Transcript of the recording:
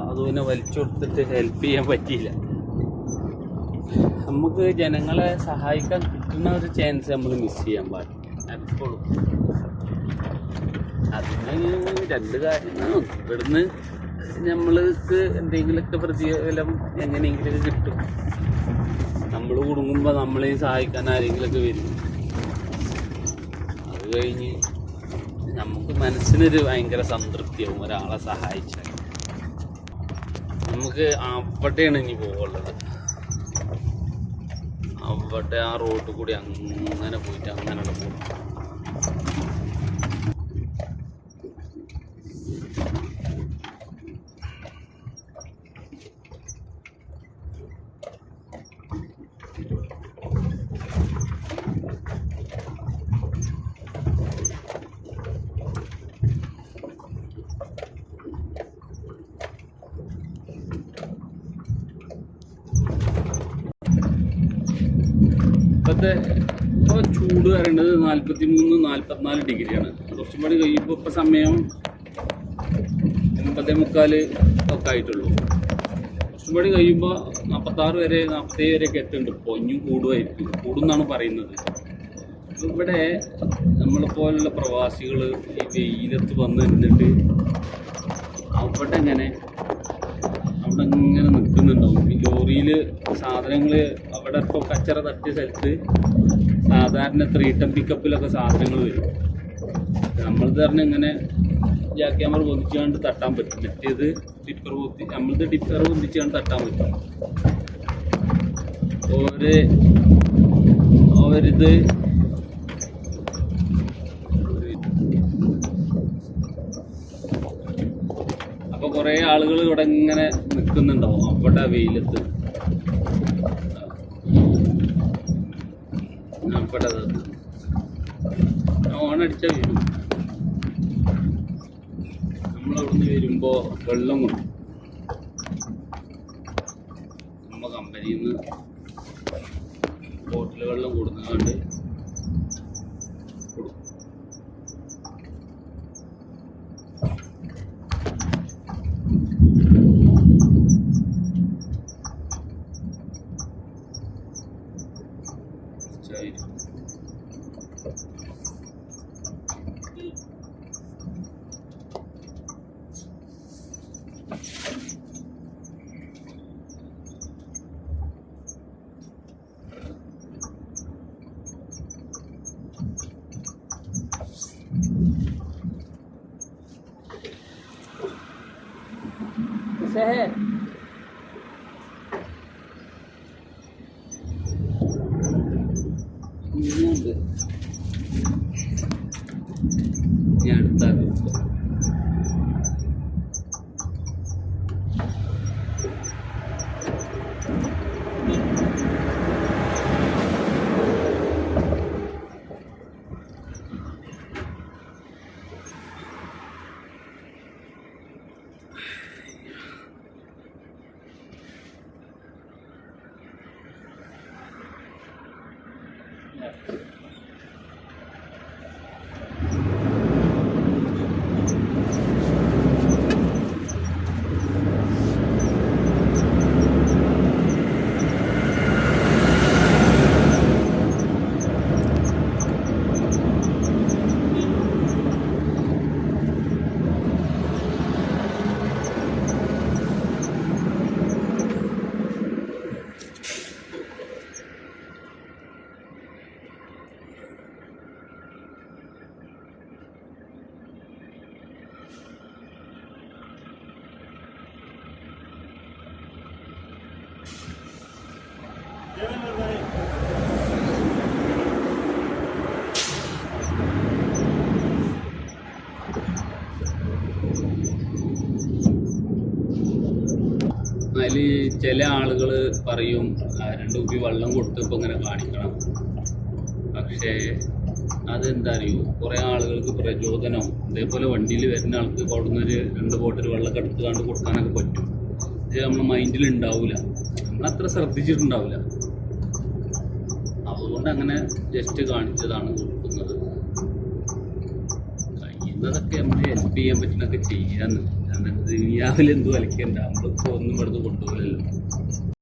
അതുപോലെ വലിച്ചു കൊടുത്തിട്ട് ഹെൽപ്പ് ചെയ്യാൻ പറ്റിയില്ല. നമുക്ക് ജനങ്ങളെ സഹായിക്കാൻ കിട്ടുന്ന ഒരു ചാൻസ് നമ്മൾ മിസ് ചെയ്യാൻ പാടില്ല എപ്പോഴും. അതിന് രണ്ട് കാര്യങ്ങളും ഇവിടുന്ന് നമ്മൾക്ക് എന്തെങ്കിലുമൊക്കെ പ്രതിഫലം എങ്ങനെയെങ്കിലുമൊക്കെ കിട്ടും. നമ്മൾ കുടുങ്ങുമ്പോൾ നമ്മളെയും സഹായിക്കാൻ ആരെങ്കിലുമൊക്കെ വരും. അത് കഴിഞ്ഞ് നമുക്ക് മനസ്സിനൊരു ഭയങ്കര സംതൃപ്തിയാവും ഒരാളെ സഹായിച്ചാൽ. നമുക്ക് അവിടെയാണ് ഇനി പോകുള്ളത്. അവിടെ ആ റോഡിൽ കൂടി അങ്ങനെ പോയിട്ട് അങ്ങനെ പോകും. ഇപ്പോൾ ചൂട് വരേണ്ടത് 43-44 ഡിഗ്രിയാണ്. കുറച്ചും കൂടി കഴിയുമ്പോൾ ഇപ്പോൾ സമയം 9:45 ഒക്കെ ആയിട്ടുള്ളൂ. കുറച്ചും കൂടി കഴിയുമ്പോൾ 46 വരെ 47 വരെയൊക്കെ എത്തുന്നുണ്ട്. ഇപ്പോൾ ഇനിയും കൂടുമെന്നാണ് പറയുന്നത്. ഇവിടെ നമ്മളെപ്പോലുള്ള പ്രവാസികൾ ഈ വെയിലത്ത് വന്ന് നിന്നിട്ട് അവിടെ ഇങ്ങനെ നിൽക്കുന്നുണ്ടാവും. ഈ ലോറിയിൽ സാധനങ്ങൾ അവിടെ ഇപ്പോൾ കച്ചറ തട്ടിയ സ്ഥലത്ത് സാധാരണ 3 ടൺ പിക്കപ്പിലൊക്കെ സാധനങ്ങൾ വരും. നമ്മൾ പറഞ്ഞ് ഇങ്ങനെ ജാക്ക് ക്യാമറ പൊന്തിച്ചുകൊണ്ട് തട്ടാൻ പറ്റും. മറ്റേത് നമ്മളത് ടിപ്പർ പൊന്തിച്ചുകൊണ്ട് തട്ടാൻ പറ്റും. അവരിത് അപ്പോൾ കുറേ ആളുകൾ ഇവിടെ ഇങ്ങനെ നിൽക്കുന്നുണ്ടാവും അവിടെ വെയിലത്ത്. അവിടെ ഓണടിച്ച വരും. നമ്മളവിടുന്ന് വരുമ്പോൾ വെള്ളം കൊണ്ടു നമ്മൾ കമ്പനിയിൽ നിന്ന് ബോട്ടിൽ വെള്ളം കൊടുക്കുന്നുണ്ട്. ഞാൻ അടുത്താക്കും. അതിൽ ചില ആളുകൾ പറയും 2 കുപ്പി വെള്ളം കൊടുത്തപ്പോൾ ഇങ്ങനെ കാണിക്കണം. പക്ഷേ അതെന്താ അറിയോ, കുറേ ആളുകൾക്ക് പ്രചോദനം ഇതേപോലെ വണ്ടിയിൽ വരുന്ന ആൾക്ക് അവിടുന്ന് 2 ബോട്ടിൽ വെള്ളം എടുത്തുകൊണ്ട് കൊടുക്കാനൊക്കെ പറ്റും. പക്ഷേ നമ്മൾ മൈൻഡിൽ ഉണ്ടാവില്ല, നമ്മളത്ര ശ്രദ്ധിച്ചിട്ടുണ്ടാവില്ല. അതുകൊണ്ട് അങ്ങനെ ജസ്റ്റ് കാണിച്ചതാണ് കൊടുക്കുന്നത്. കഴിയുന്നതൊക്കെ നമ്മൾ ഹെൽപ്പ് ചെയ്യാൻ പറ്റുന്നതൊക്കെ ചെയ്യാന്ന്. ദുനിയാവിൽ എന്തും അലക്കണ്ട, നമ്മളിപ്പോൾ ഒന്നും ഇവിടുന്ന് കൊണ്ടുപോകലല്ലോ.